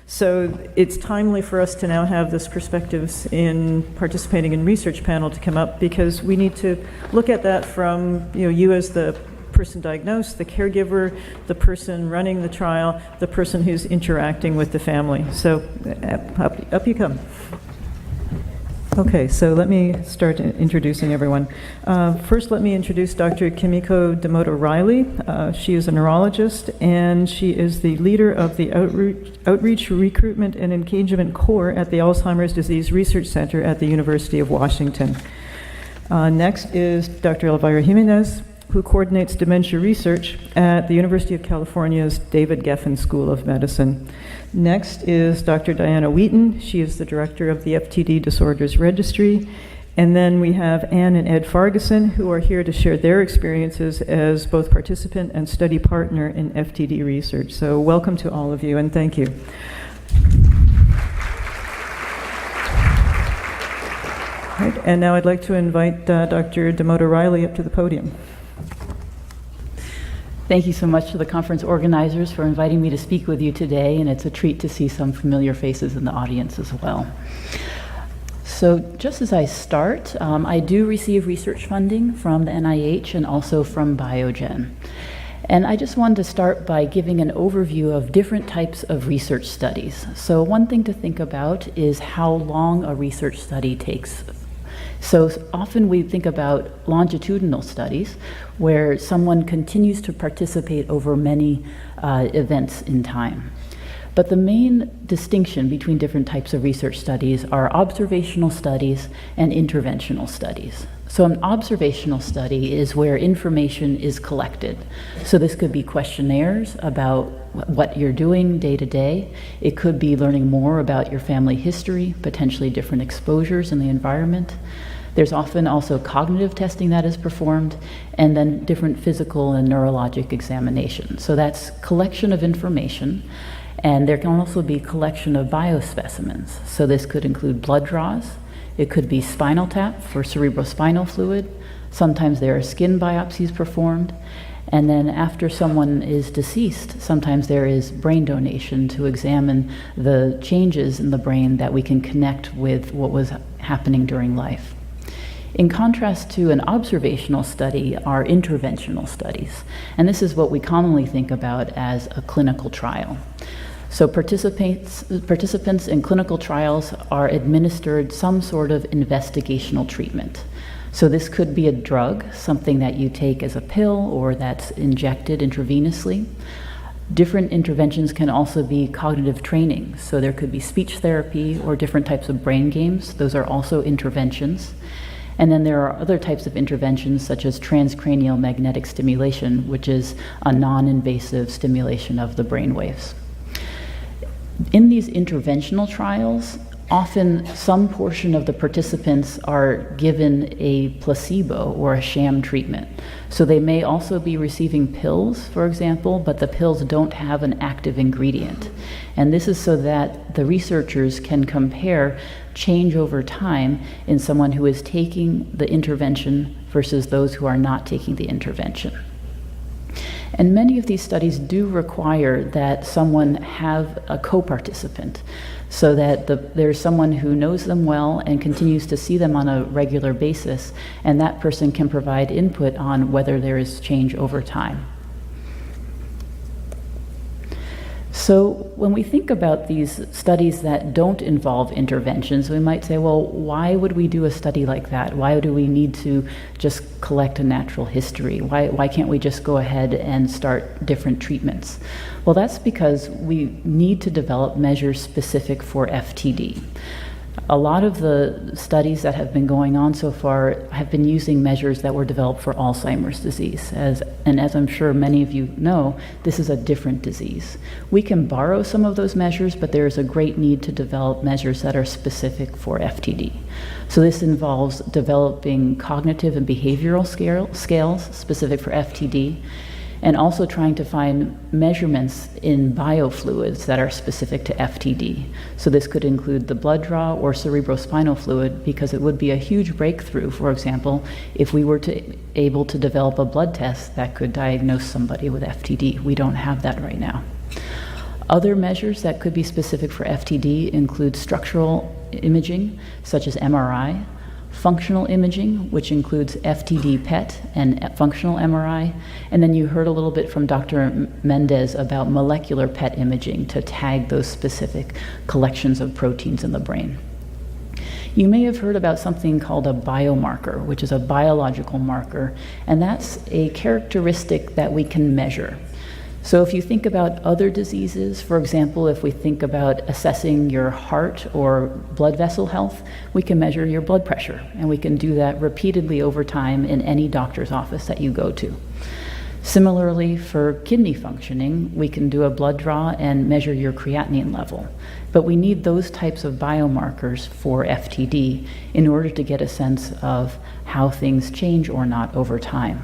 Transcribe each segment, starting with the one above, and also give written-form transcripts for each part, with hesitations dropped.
So it's timely for us to now have this perspectives in participating in research panel to come up, because we need to look at that from, you as the person diagnosed, the caregiver, the person running the trial, the person who's interacting with the family. So up you come. Okay, so let me start introducing everyone. First, let me introduce Dr. Kimiko Domoto-Reilly. She is a neurologist, and she is the leader of the Outreach, Recruitment, and Engagement Core at the Alzheimer's Disease Research Center at the University of Washington. Next is Dr. Elvira Jimenez, who coordinates dementia research at the University of California's David Geffen School of Medicine. Next is Dr. Dianna Wheaton. She is the director of the FTD Disorders Registry. And then we have Anne and Ed Fargusson, who are here to share their experiences as both participant and study partner in FTD research. So welcome to all of you, and thank you. Right, and now I'd like to invite Dr. Domoto-Reilly up to the podium. Thank you so much to the conference organizers for inviting me to speak with you today, and it's a treat to see some familiar faces in the audience as well. So just as I start, I do receive research funding from the NIH and also from Biogen. And I just wanted to start by giving an overview of different types of research studies. So one thing to think about is how long a research study takes. So often we think about longitudinal studies where someone continues to participate over many events in time. But the main distinction between different types of research studies are observational studies and interventional studies. So an observational study is where information is collected. So this could be questionnaires about what you're doing day to day. It could be learning more about your family history, potentially different exposures in the environment. There's often also cognitive testing that is performed, and then different physical and neurologic examinations. So that's collection of information, and there can also be collection of biospecimens. So this could include blood draws. It could be spinal tap for cerebrospinal fluid. Sometimes there are skin biopsies performed. And then after someone is deceased, sometimes there is brain donation to examine the changes in the brain that we can connect with what was happening during life. In contrast to an observational study are interventional studies, and this is what we commonly think about as a clinical trial. So participants in clinical trials are administered some sort of investigational treatment. So this could be a drug, something that you take as a pill or that's injected intravenously. Different interventions can also be cognitive training. So there could be speech therapy or different types of brain games. Those are also interventions. And then there are other types of interventions such as transcranial magnetic stimulation, which is a non-invasive stimulation of the brain waves. In these interventional trials, often some portion of the participants are given a placebo or a sham treatment. So they may also be receiving pills, for example, but the pills don't have an active ingredient. And this is so that the researchers can compare change over time in someone who is taking the intervention versus those who are not taking the intervention. And many of these studies do require that someone have a co-participant, so that there's someone who knows them well and continues to see them on a regular basis, and that person can provide input on whether there is change over time. So when we think about these studies that don't involve interventions, we might say, well, why would we do a study like that? Why do we need to just collect a natural history? Why can't we just go ahead and start different treatments? Well, that's because we need to develop measures specific for FTD. A lot of the studies that have been going on so far have been using measures that were developed for Alzheimer's disease. As I'm sure many of you know, this is a different disease. We can borrow some of those measures, but there is a great need to develop measures that are specific for FTD. So this involves developing cognitive and behavioral scales specific for FTD, and also trying to find measurements in biofluids that are specific to FTD. So this could include the blood draw or cerebrospinal fluid, because it would be a huge breakthrough, for example, if we were able to develop a blood test that could diagnose somebody with FTD. We don't have that right now. Other measures that could be specific for FTD include structural imaging, such as MRI, functional imaging, which includes FTD PET and functional MRI, and then you heard a little bit from Dr. Mendez about molecular PET imaging to tag those specific collections of proteins in the brain. You may have heard about something called a biomarker, which is a biological marker, and that's a characteristic that we can measure. So if you think about other diseases, for example, if we think about assessing your heart or blood vessel health, we can measure your blood pressure, and we can do that repeatedly over time in any doctor's office that you go to. Similarly, for kidney functioning, we can do a blood draw and measure your creatinine level. But we need those types of biomarkers for FTD in order to get a sense of how things change or not over time.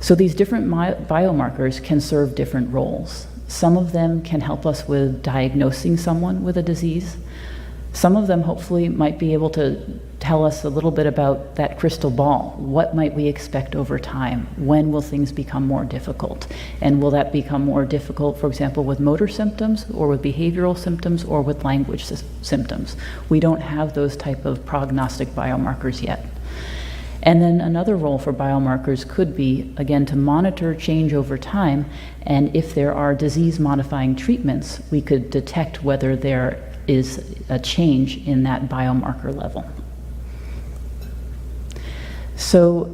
So these different biomarkers can serve different roles. Some of them can help us with diagnosing someone with a disease. Some of them hopefully might be able to tell us a little bit about that crystal ball. What might we expect over time? When will things become more difficult? And will that become more difficult, for example, with motor symptoms or with behavioral symptoms or with language symptoms? We don't have those type of prognostic biomarkers yet. And then another role for biomarkers could be, again, to monitor change over time, and if there are disease-modifying treatments, we could detect whether there is a change in that biomarker level. So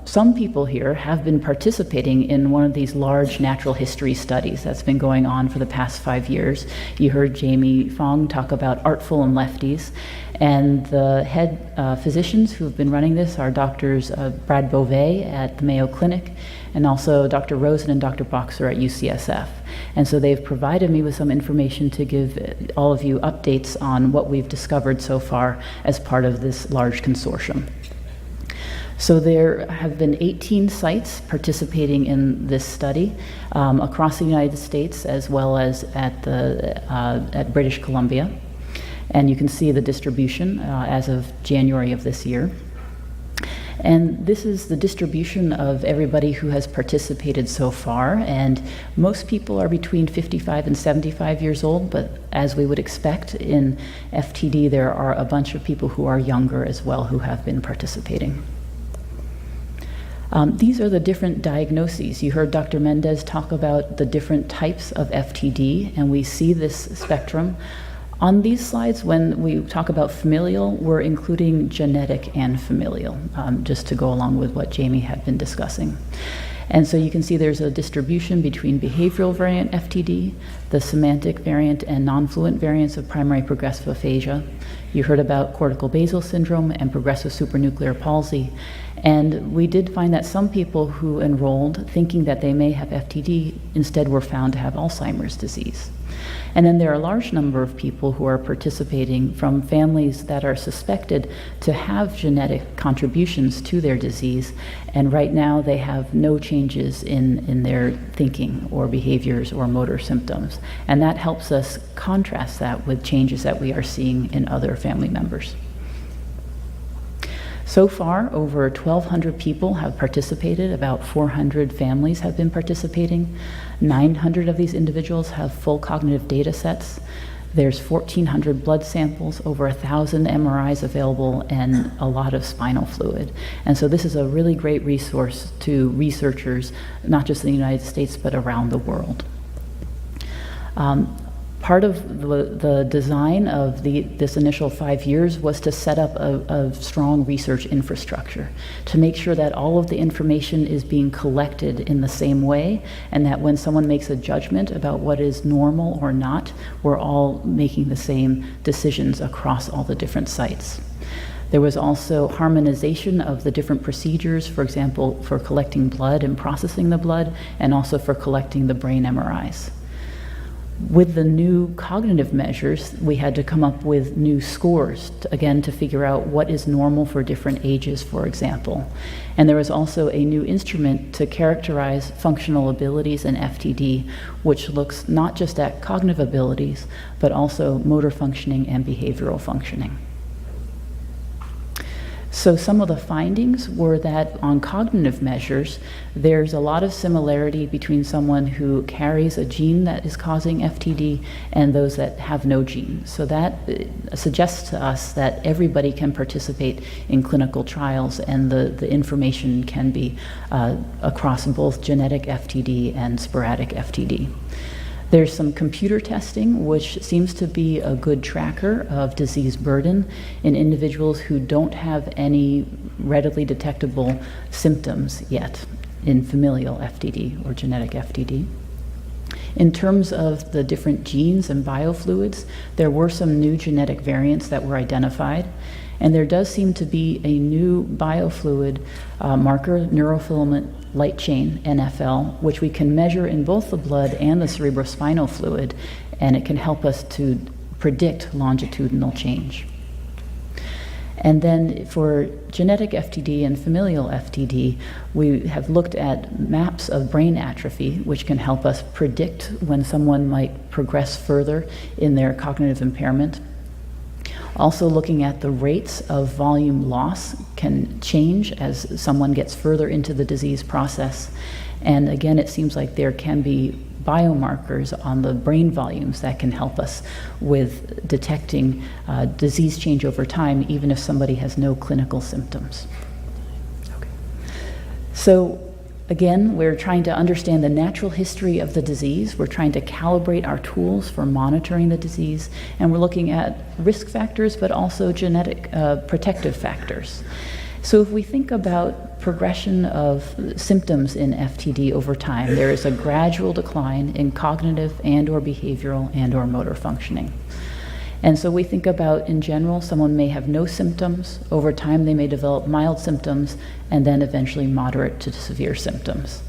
some people here have been participating in one of these large natural history studies that's been going on for the past 5 years. You heard Jamie Fong talk about Artful and Lefties, and the head physicians who have been running this are Drs. Brad Beauvais at the Mayo Clinic and also Dr. Rosen and Dr. Boxer at UCSF. And so they've provided me with some information to give all of you updates on what we've discovered so far as part of this large consortium. So there have been 18 sites participating in this study across the United States as well as at British Columbia. And you can see the distribution as of January of this year. And this is the distribution of everybody who has participated so far. And most people are between 55 and 75 years old, but as we would expect in FTD, there are a bunch of people who are younger as well who have been participating. These are the different diagnoses. You heard Dr. Mendez talk about the different types of FTD, and we see this spectrum. On these slides, when we talk about familial, we're including genetic and familial, just to go along with what Jamie had been discussing. And so you can see there's a distribution between behavioral variant FTD, the semantic variant and non-fluent variants of primary progressive aphasia. You heard about cortical basal syndrome and progressive supranuclear palsy. And we did find that some people who enrolled thinking that they may have FTD instead were found to have Alzheimer's disease. And then there are a large number of people who are participating from families that are suspected to have genetic contributions to their disease, and right now they have no changes in their thinking or behaviors or motor symptoms. And that helps us contrast that with changes that we are seeing in other family members. So far, over 1,200 people have participated. About 400 families have been participating. 900 of these individuals have full cognitive data sets. There's 1,400 blood samples, over 1,000 MRIs available, and a lot of spinal fluid. And so this is a really great resource to researchers, not just in the United States, but around the world. Part of the design of this initial 5 years was to set up a strong research infrastructure to make sure that all of the information is being collected in the same way, and that when someone makes a judgment about what is normal or not, we're all making the same decisions across all the different sites. There was also harmonization of the different procedures, for example, for collecting blood and processing the blood, and also for collecting the brain MRIs. With the new cognitive measures, we had to come up with new scores, again, to figure out what is normal for different ages, for example. And there was also a new instrument to characterize functional abilities in FTD, which looks not just at cognitive abilities, but also motor functioning and behavioral functioning. So some of the findings were that on cognitive measures, there's a lot of similarity between someone who carries a gene that is causing FTD and those that have no gene. So that suggests to us that everybody can participate in clinical trials, and the information can be across both genetic FTD and sporadic FTD. There's some computer testing, which seems to be a good tracker of disease burden in individuals who don't have any readily detectable symptoms yet in familial FTD or genetic FTD. In terms of the different genes and biofluids, there were some new genetic variants that were identified, and there does seem to be a new biofluid marker, neurofilament light chain, NFL, which we can measure in both the blood and the cerebrospinal fluid, and it can help us to predict longitudinal change. And then for genetic FTD and familial FTD, we have looked at maps of brain atrophy, which can help us predict when someone might progress further in their cognitive impairment. Also looking at the rates of volume loss can change as someone gets further into the disease process. And again, it seems like there can be biomarkers on the brain volumes that can help us with detecting disease change over time, even if somebody has no clinical symptoms. Okay. So again, we're trying to understand the natural history of the disease. We're trying to calibrate our tools for monitoring the disease, and we're looking at risk factors, but also genetic protective factors. So if we think about progression of symptoms in FTD over time, there is a gradual decline in cognitive and or behavioral and or motor functioning. And so we think about, in general, someone may have no symptoms. Over time, they may develop mild symptoms, and then eventually moderate to severe symptoms.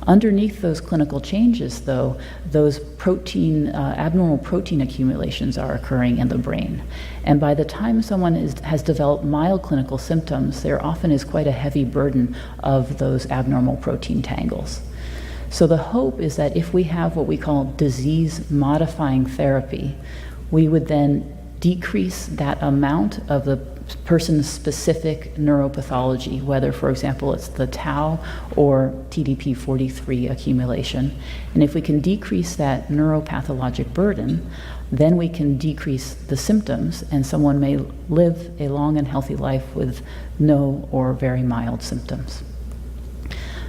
Underneath those clinical changes, though, those abnormal protein accumulations are occurring in the brain. And by the time someone has developed mild clinical symptoms, there often is quite a heavy burden of those abnormal protein tangles. So the hope is that if we have what we call disease-modifying therapy, we would then decrease that amount of the person's specific neuropathology, whether, for example, it's the tau or TDP-43 accumulation. And if we can decrease that neuropathologic burden, then we can decrease the symptoms, and someone may live a long and healthy life with no or very mild symptoms.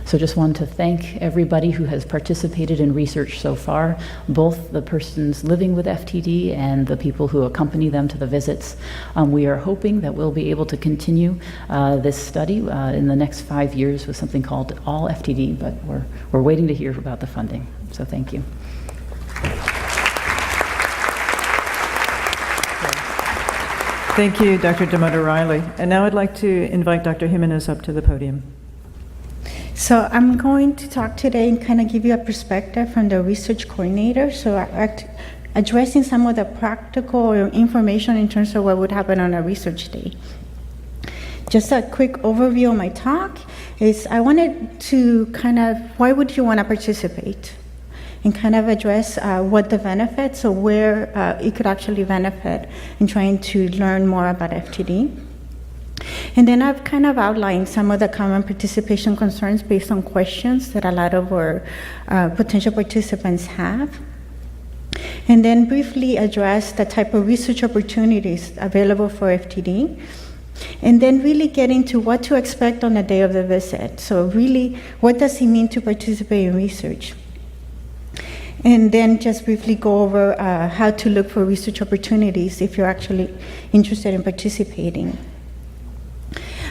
So just wanted to thank everybody who has participated in research so far, both the persons living with FTD and the people who accompany them to the visits. We are hoping that we'll be able to continue this study in the next 5 years with something called All FTD, but we're waiting to hear about the funding. So thank you. Thank you, Dr. Domoto-Reilly. And now I'd like to invite Dr. Jimenez up to the podium. So I'm going to talk today and kind of give you a perspective from the research coordinator. So addressing some of the practical information in terms of what would happen on a research day. Just a quick overview of my talk is I wanted to kind of, why would you want to participate? And kind of address what the benefits or where it could actually benefit in trying to learn more about FTD. And then I've kind of outlined some of the common participation concerns based on questions that a lot of our potential participants have. And then briefly address the type of research opportunities available for FTD. And then really get into what to expect on the day of the visit. So really, what does it mean to participate in research? And then just briefly go over how to look for research opportunities if you're actually interested in participating.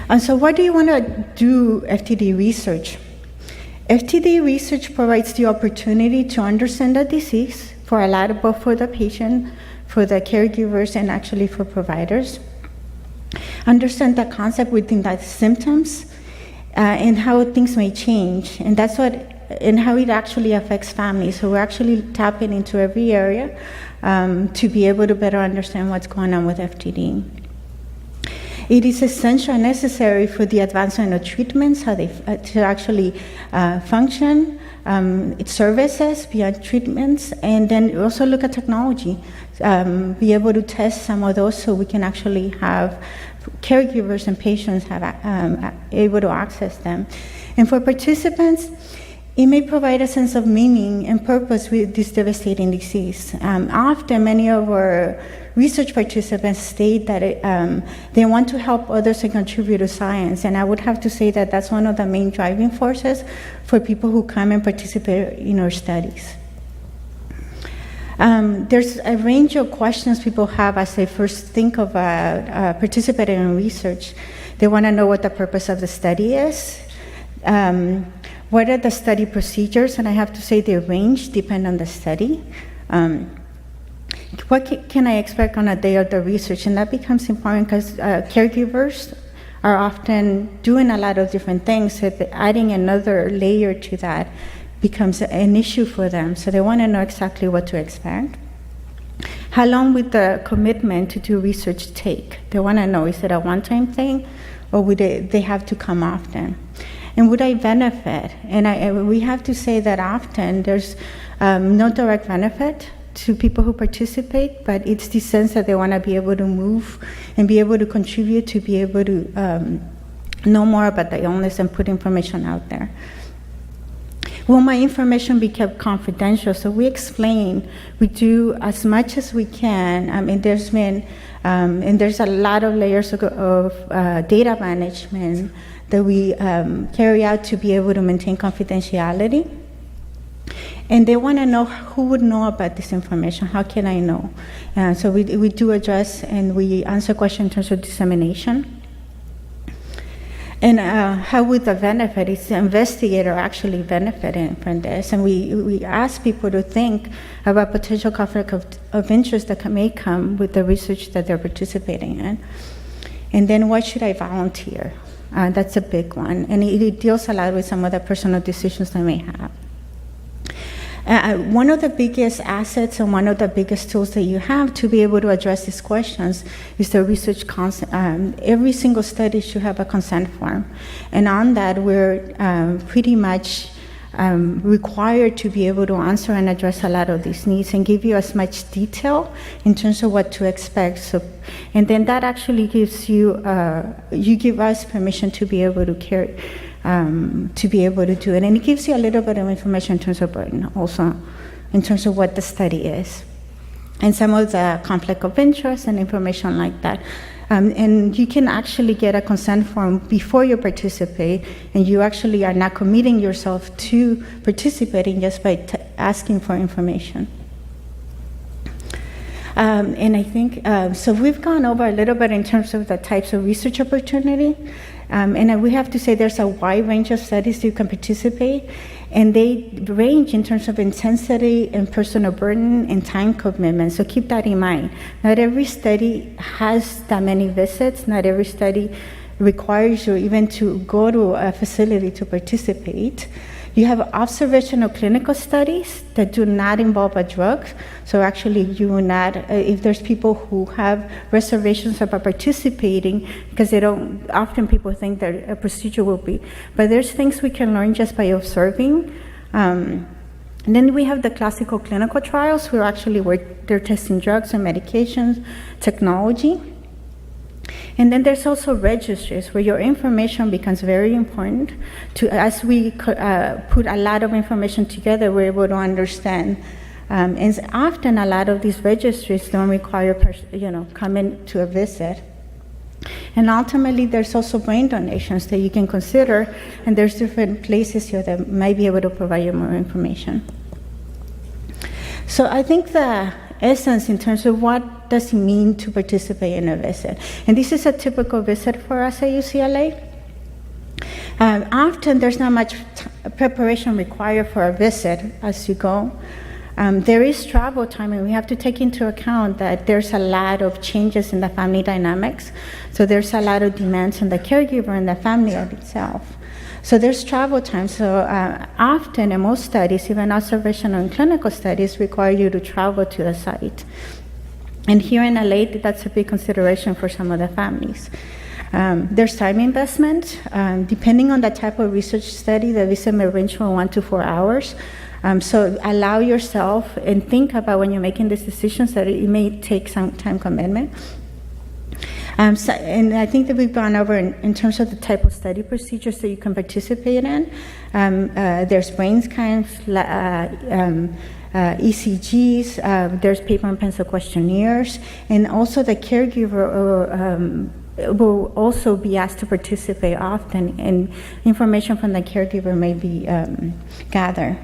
And so why do you want to do FTD research? FTD research provides the opportunity to understand the disease for a lot, both for the patient, for the caregivers, and actually for providers. Understand the concept within the symptoms and how things may change, and that's what, and how it actually affects families. So we're actually tapping into every area to be able to better understand what's going on with FTD. It is essential and necessary for the advancement of treatments, how they to actually function, its services beyond treatments, and then also look at technology, be able to test some of those so we can actually have caregivers and patients have able to access them. And for participants, it may provide a sense of meaning and purpose with this devastating disease. Often, many of our research participants state that they want to help others and contribute to science, and I would have to say that that's one of the main driving forces for people who come and participate in our studies. There's a range of questions people have as they first think of participating in research. They want to know what the purpose of the study is. What are the study procedures? And I have to say they range, depend on the study. What can I expect on a day of the research? And that becomes important because caregivers are often doing a lot of different things. So adding another layer to that becomes an issue for them. So they want to know exactly what to expect. How long would the commitment to do research take? They want to know, is it a one-time thing, or would they have to come often? And would I benefit? And we have to say that often there's no direct benefit to people who participate, but it's the sense that they want to be able to move and be able to contribute, to be able to know more about the illness and put information out there. Will my information be kept confidential? So we explain, we do as much as we can. I mean, there's been, and there's a lot of layers of data management that we carry out to be able to maintain confidentiality. And they want to know who would know about this information. How can I know? So we do address and we answer questions in terms of dissemination. And how would the benefit? Is the investigator actually benefiting from this? And we ask people to think about potential conflict of interest that may come with the research that they're participating in. And then why should I volunteer? That's a big one. And it deals a lot with some of the personal decisions they may have. One of the biggest assets and one of the biggest tools that you have to be able to address these questions is the research consent. Every single study should have a consent form. And on that, we're pretty much required to be able to answer and address a lot of these needs and give you as much detail in terms of what to expect. So, and then that actually gives you, you give us permission to be able to carry, to be able to do it. And it gives you a little bit of information in terms of burden also, in terms of what the study is. And some of the conflict of interest and information like that. And you can actually get a consent form before you participate, and you actually are not committing yourself to participating just by asking for information. And I think, so we've gone over a little bit in terms of the types of research opportunity. And we have to say there's a wide range of studies you can participate, and they range in terms of intensity and personal burden and time commitment. So keep that in mind. Not every study has that many visits. Not every study requires you even to go to a facility to participate. You have observational clinical studies that do not involve a drug. So actually you will not, if there's people who have reservations about participating, because they don't, often people think that a procedure will be, but there's things we can learn just by observing. And then we have the classical clinical trials where actually they're testing drugs and medications, technology. And then there's also registries where your information becomes very important. As we put a lot of information together, we're able to understand. And often a lot of these registries don't require coming to a visit. And ultimately, there's also brain donations that you can consider, and there's different places here that might be able to provide you more information. So I think the essence in terms of what does it mean to participate in a visit. And this is a typical visit for us at UCLA. Often there's not much preparation required for a visit as you go. There is travel time, and we have to take into account that there's a lot of changes in the family dynamics. So there's a lot of demands on the caregiver and the family itself. So there's travel time. So often in most studies, even observational and clinical studies, require you to travel to the site. And here in LA, that's a big consideration for some of the families. There's time investment. Depending on the type of research study, the visit may range from 1 to 4 hours. So allow yourself and think about when you're making these decisions that it may take some time commitment. And I think that we've gone over in terms of the type of study procedures that you can participate in. There's brain scans, ECGs, there's paper and pencil questionnaires, and also the caregiver will also be asked to participate often, and information from the caregiver may be gathered.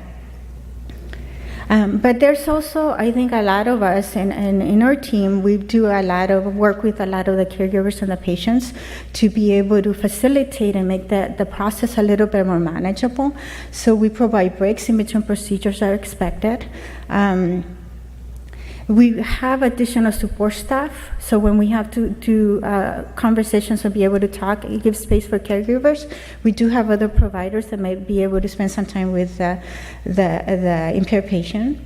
But there's also, I think, a lot of us, and in our team, we do a lot of work with a lot of the caregivers and the patients to be able to facilitate and make the process a little bit more manageable. So we provide breaks in between procedures that are expected. We have additional support staff, so when we have to do conversations or be able to talk, it gives space for caregivers. We do have other providers that may be able to spend some time with the impaired patient.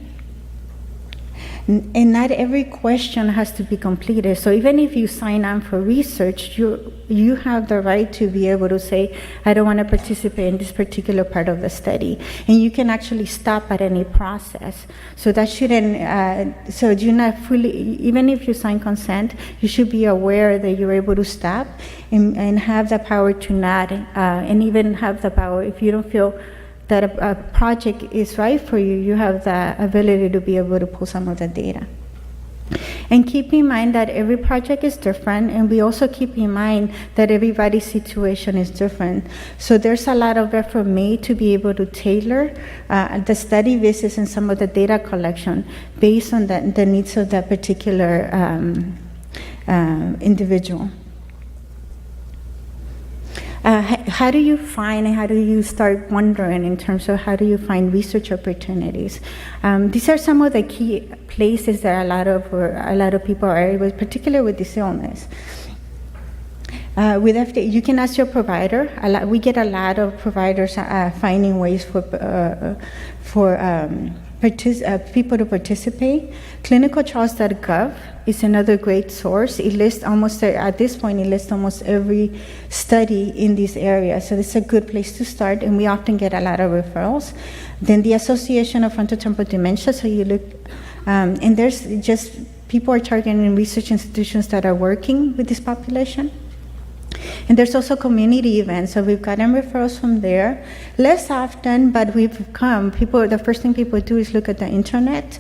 And not every question has to be completed. So even if you sign on for research, you have the right to be able to say, I don't want to participate in this particular part of the study. And you can actually stop at any process. So that shouldn't, so you're not fully, even if you sign consent, you should be aware that you're able to stop and have the power to not, and even have the power, if you don't feel that a project is right for you, you have the ability to be able to pull some of the data. And keep in mind that every project is different, and we also keep in mind that everybody's situation is different. So there's a lot of effort made to be able to tailor the study visits and some of the data collection based on the needs of that particular individual. How do you find and how do you start wondering in terms of how do you find research opportunities? These are some of the key places that a lot of people are able, particularly with this illness. With FD, you can ask your provider. We get a lot of providers finding ways for people to participate. Clinicaltrials.gov is another great source. It lists at this point, it lists almost every study in this area. So it's a good place to start, and we often get a lot of referrals. Then the Association of Frontotemporal Dementia, so you look, and there's just, people are targeting research institutions that are working with this population. And there's also community events, so we've gotten referrals from there. Less often, but the first thing people do is look at the internet,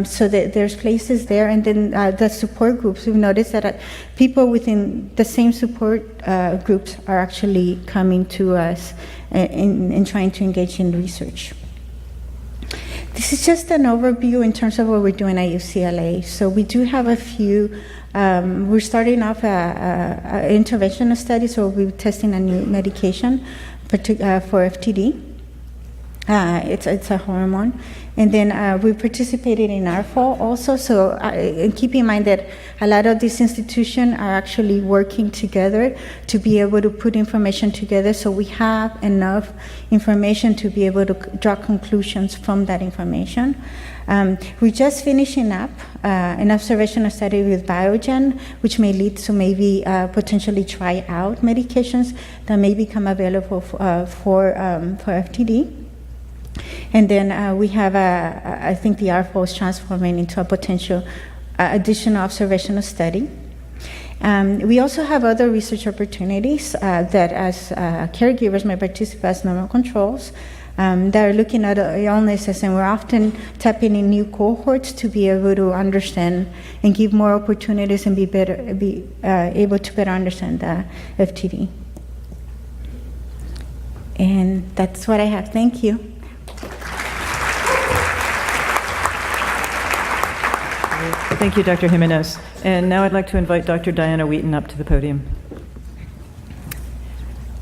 so that there's places there, and then the support groups. We've noticed that people within the same support groups are actually coming to us and trying to engage in research. This is just an overview in terms of what we're doing at UCLA. So we do have a few. We're starting off an interventional study, so we'll be testing a new medication for FTD. It's a hormone. And then we participated in ARFO also, so keep in mind that a lot of these institutions are actually working together to be able to put information together, so we have enough information to be able to draw conclusions from that information. We're just finishing up an observational study with Biogen, which may lead to maybe potentially try out medications that may become available for FTD. And then we have, I think the ARFO is transforming into a potential additional observational study. We also have other research opportunities that as caregivers may participate as normal controls that are looking at illnesses, and we're often tapping in new cohorts to be able to understand and give more opportunities and be able to better understand the FTD. And that's what I have. Thank you. Thank you, Dr. Jimenez. And now I'd like to invite Dr. Dianna Wheaton up to the podium.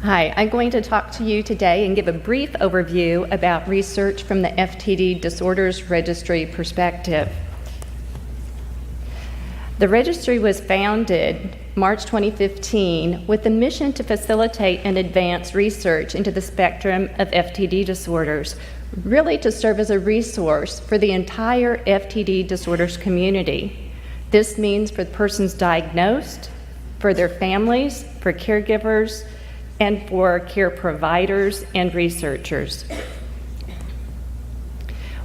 Hi, I'm going to talk to you today and give a brief overview about research from the FTD Disorders Registry perspective. The registry was founded March 2015 with the mission to facilitate and advance research into the spectrum of FTD disorders, really to serve as a resource for the entire FTD disorders community. This means for persons diagnosed, for their families, for caregivers, and for care providers and researchers.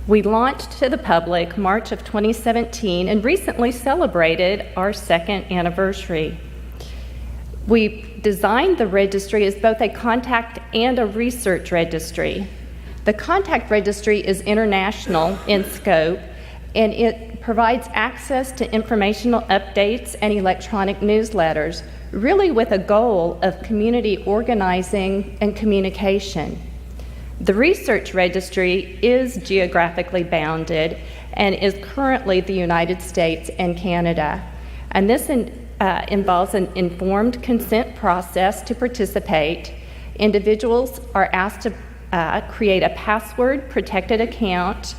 We launched to the public March of 2017 and recently celebrated our second anniversary. We designed the registry as both a contact and a research registry. The contact registry is international in scope, and it provides access to informational updates and electronic newsletters, really with a goal of community organizing and communication. The research registry is geographically bounded and is currently the United States and Canada. And this involves an informed consent process to participate. Individuals are asked to create a password-protected account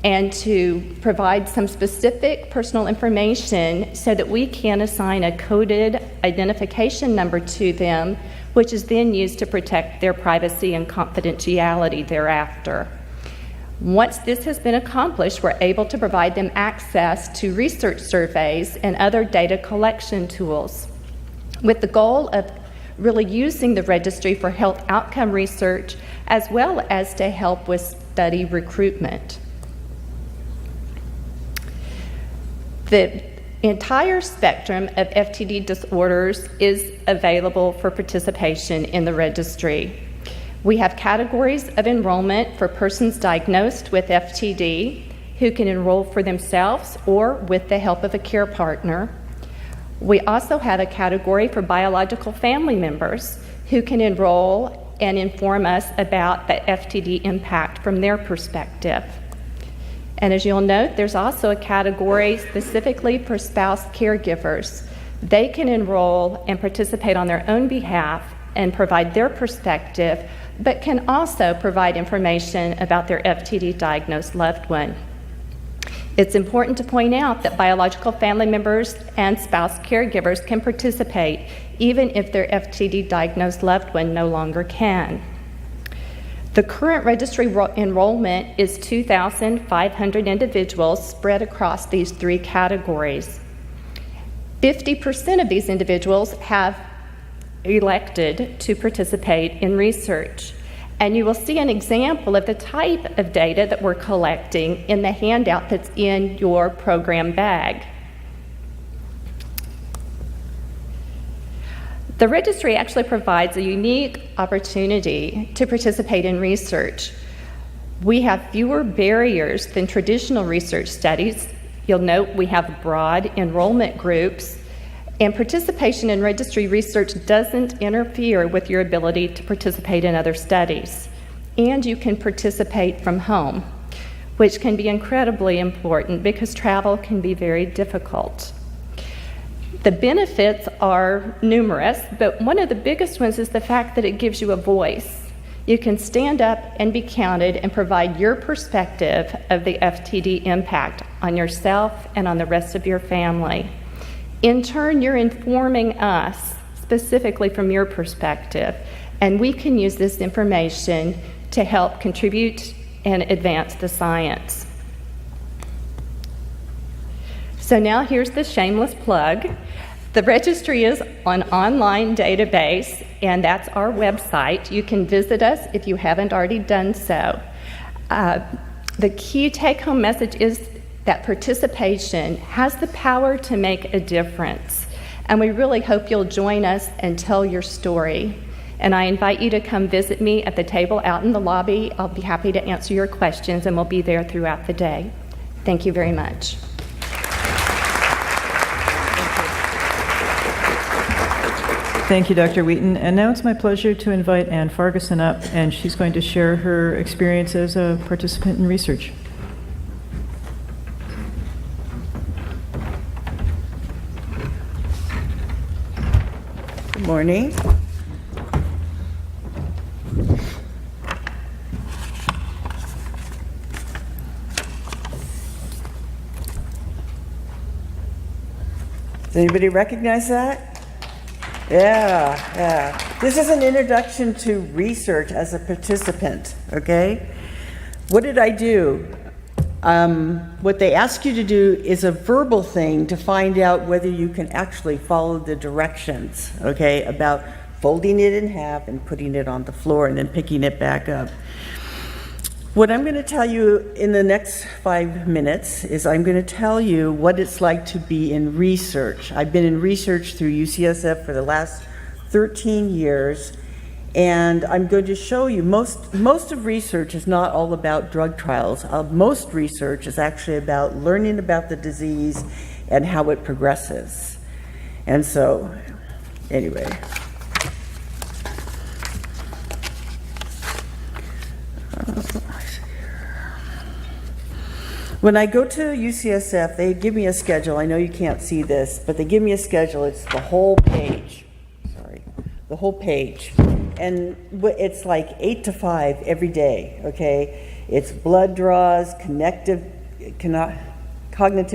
and to provide some specific personal information so that we can assign a coded identification number to them, which is then used to protect their privacy and confidentiality thereafter. Once this has been accomplished, we're able to provide them access to research surveys and other data collection tools, with the goal of really using the registry for health outcome research as well as to help with study recruitment. The entire spectrum of FTD disorders is available for participation in the registry. We have categories of enrollment for persons diagnosed with FTD who can enroll for themselves or with the help of a care partner. We also have a category for biological family members who can enroll and inform us about the FTD impact from their perspective. And as you'll note, there's also a category specifically for spouse caregivers. They can enroll and participate on their own behalf and provide their perspective, but can also provide information about their FTD diagnosed loved one. It's important to point out that biological family members and spouse caregivers can participate even if their FTD diagnosed loved one no longer can. The current registry enrollment is 2,500 individuals spread across these three categories. 50% of these individuals have elected to participate in research. And you will see an example of the type of data that we're collecting in the handout that's in your program bag. The registry actually provides a unique opportunity to participate in research. We have fewer barriers than traditional research studies. You'll note we have broad enrollment groups, and participation in registry research doesn't interfere with your ability to participate in other studies. And you can participate from home, which can be incredibly important because travel can be very difficult. The benefits are numerous, but one of the biggest ones is the fact that it gives you a voice. You can stand up and be counted and provide your perspective of the FTD impact on yourself and on the rest of your family. In turn, you're informing us specifically from your perspective, and we can use this information to help contribute and advance the science. So now here's the shameless plug. The registry is an online database, and that's our website. You can visit us if you haven't already done so. The key take-home message is that participation has the power to make a difference, and we really hope you'll join us and tell your story. And I invite you to come visit me at the table out in the lobby. I'll be happy to answer your questions, and we'll be there throughout the day. Thank you very much. Thank you, Dr. Wheaton. And now it's my pleasure to invite Ann Fargusson up, and she's going to share her experience as a participant in research. Good morning. Does anybody recognize that? Yeah. This is an introduction to research as a participant, okay? What did I do? what they ask you to do is a verbal thing to find out whether you can actually follow the directions, okay, about folding it in half and putting it on the floor and then picking it back up. What I'm going to tell you in the next 5 minutes is I'm going to tell you what it's like to be in research. I've been in research through UCSF for the last 13 years, and I'm going to show you most of research is not all about drug trials. Most research is actually about learning about the disease and how it progresses. And so, anyway. When I go to UCSF, they give me a schedule. I know you can't see this, but they give me a schedule. It's the whole page. Sorry, the whole page. And it's like 8 to 5 every day, okay? It's blood draws, cognitive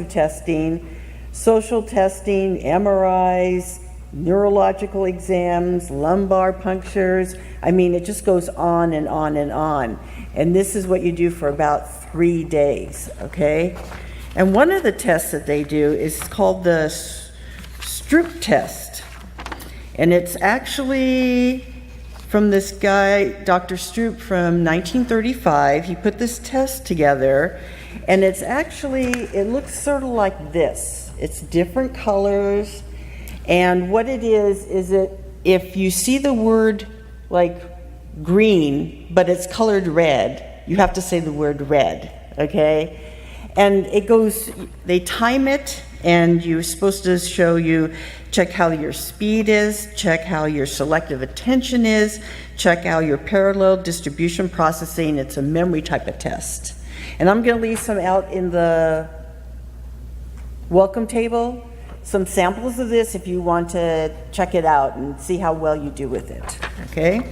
testing, social testing, MRIs, neurological exams, lumbar punctures. I mean, it just goes on and on and on. And this is what you do for about 3 days, okay? And one of the tests that they do is called the Stroop test. And it's actually from this guy, Dr. Stroop, from 1935. He put this test together, and it's actually, it looks sort of like this. It's different colors, and what it is it, if you see the word like green, but it's colored red, you have to say the word red, okay? And it goes, they time it, and you're supposed to check how your speed is, check how your selective attention is, check how your parallel distribution processing. It's a memory type of test. And I'm gonna leave some out in the welcome table, some samples of this if you want to check it out and see how well you do with it, okay?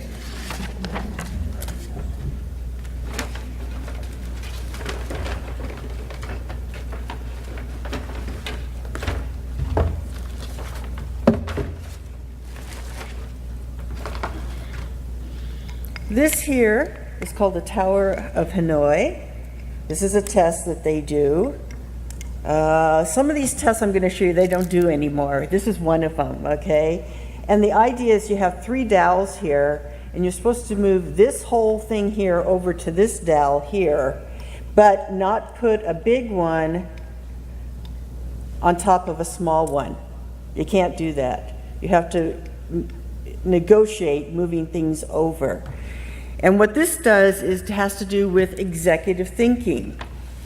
This here is called the Tower of Hanoi. This is a test that they do. Some of these tests I'm going to show you, they don't do anymore. This is one of them, okay? And the idea is you have 3 dowels here, and you're supposed to move this whole thing here over to this dowel here, but not put a big one on top of a small one. You can't do that. You have to negotiate moving things over. And what this does is it has to do with executive thinking,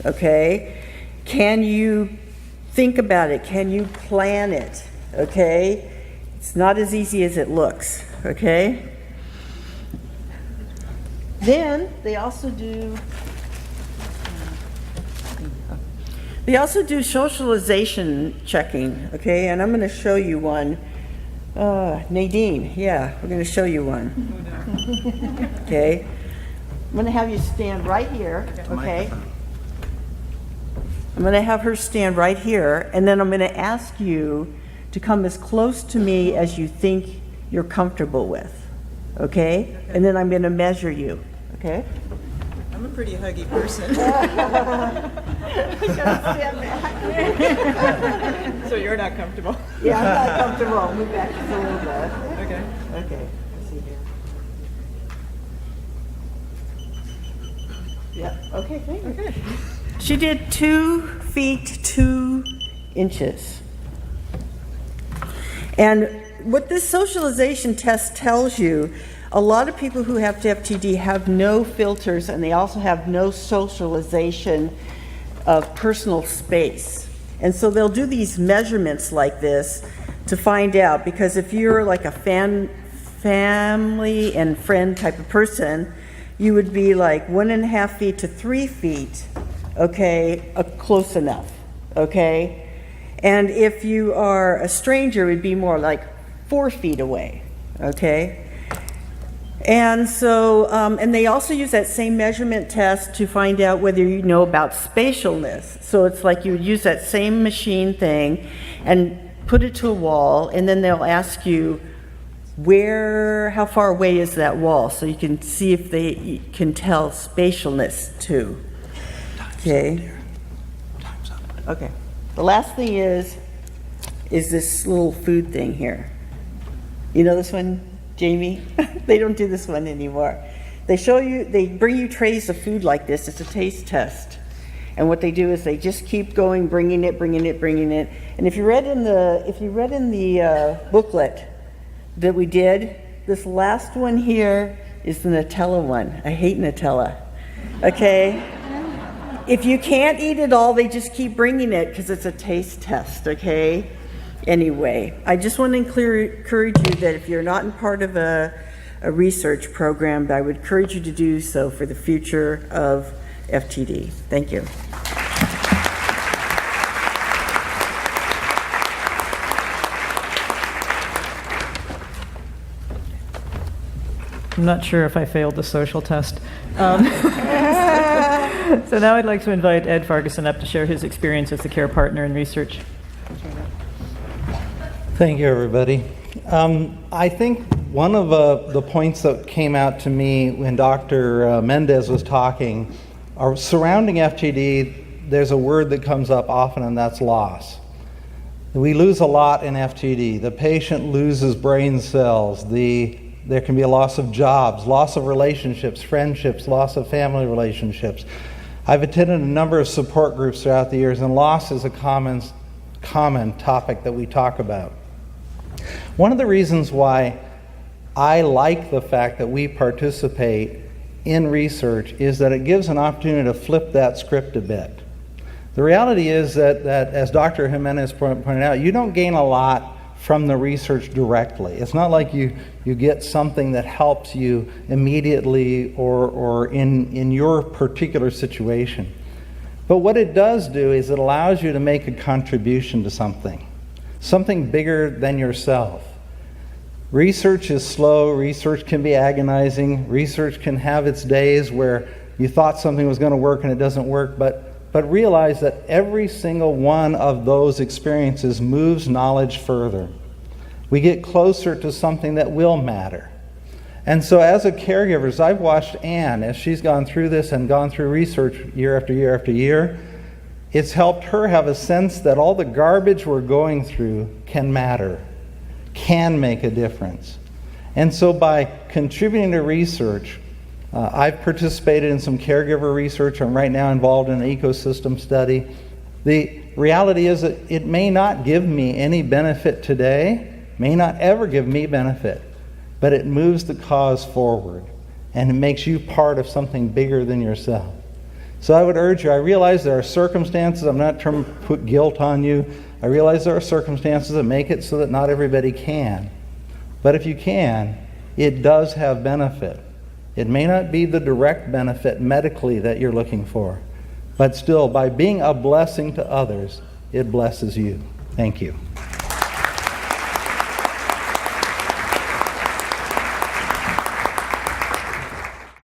okay? Can you think about it? Can you plan it, okay? It's not as easy as it looks, okay? Then they also do socialization checking, okay? And I'm going to show you one. Nadine, yeah, we're going to show you one. Okay, I'm going to have you stand right here, okay? I'm going to have her stand right here, and then I'm going to ask you to come as close to me as you think you're comfortable with, okay? And then I'm going to measure you, okay? I'm a pretty huggy person. So you're not comfortable? Yeah, I'm not comfortable. I'll move back just a little bit. Okay. Okay, let's see here. Yeah, okay, thank you. Okay. She did 2 feet 2 inches. And what this socialization test tells you, a lot of people who have FTD have no filters, and they also have no socialization of personal space. And so they'll do these measurements like this to find out, because if you're like a family and friend type of person, you would be like 1.5 feet to 3 feet, okay, close enough, okay? And if you are a stranger, it would be more like 4 feet away, okay? And so, and they also use that same measurement test to find out whether you know about spatialness. So it's like you would use that same machine thing and put it to a wall, and then they'll ask you how far away is that wall, so you can see if they can tell spatialness too. Okay. Okay. The last thing is this little food thing here. You know this one, Jamie? They don't do this one anymore. They bring you trays of food like this. It's a taste test. And what they do is they just keep going, bringing it. And if you read in the booklet that we did, this last one here is the Nutella one. I hate Nutella. Okay? If you can't eat it all, they just keep bringing it because it's a taste test, okay? Anyway, I just want to encourage you that if you're not in part of a research program, I would encourage you to do so for the future of FTD. Thank you. I'm not sure if I failed the social test. So now I'd like to invite Ed Fargusson up to share his experience as the care partner in research. Thank you, everybody. I think one of the points that came out to me when Dr. Mendez was talking, surrounding FTD, there's a word that comes up often, and that's loss. We lose a lot in FTD. The patient loses brain cells. There can be a loss of jobs, loss of relationships, friendships, loss of family relationships. I've attended a number of support groups throughout the years, and loss is a common topic that we talk about. One of the reasons why I like the fact that we participate in research is that it gives an opportunity to flip that script a bit. The reality is that as Dr. Jimenez pointed out, you don't gain a lot from the research directly. It's not like you get something that helps you immediately or in your particular situation. But what it does do is it allows you to make a contribution to something bigger than yourself. Research is slow, research can be agonizing, research can have its days where you thought something was going to work and it doesn't work, but realize that every single one of those experiences moves knowledge further. We get closer to something that will matter. And so as a caregiver, as I've watched Anne, as she's gone through this and gone through research year after year after year, it's helped her have a sense that all the garbage we're going through can matter, can make a difference. And so by contributing to research, I've participated in some caregiver research. I'm right now involved in an ecosystem study. The reality is that it may not give me any benefit today, may not ever give me benefit, but it moves the cause forward and it makes you part of something bigger than yourself. So I would urge you, I realize there are circumstances, I'm not trying to put guilt on you, I realize there are circumstances that make it so that not everybody can. But if you can, it does have benefit. It may not be the direct benefit medically that you're looking for, but still, by being a blessing to others, it blesses you. Thank you.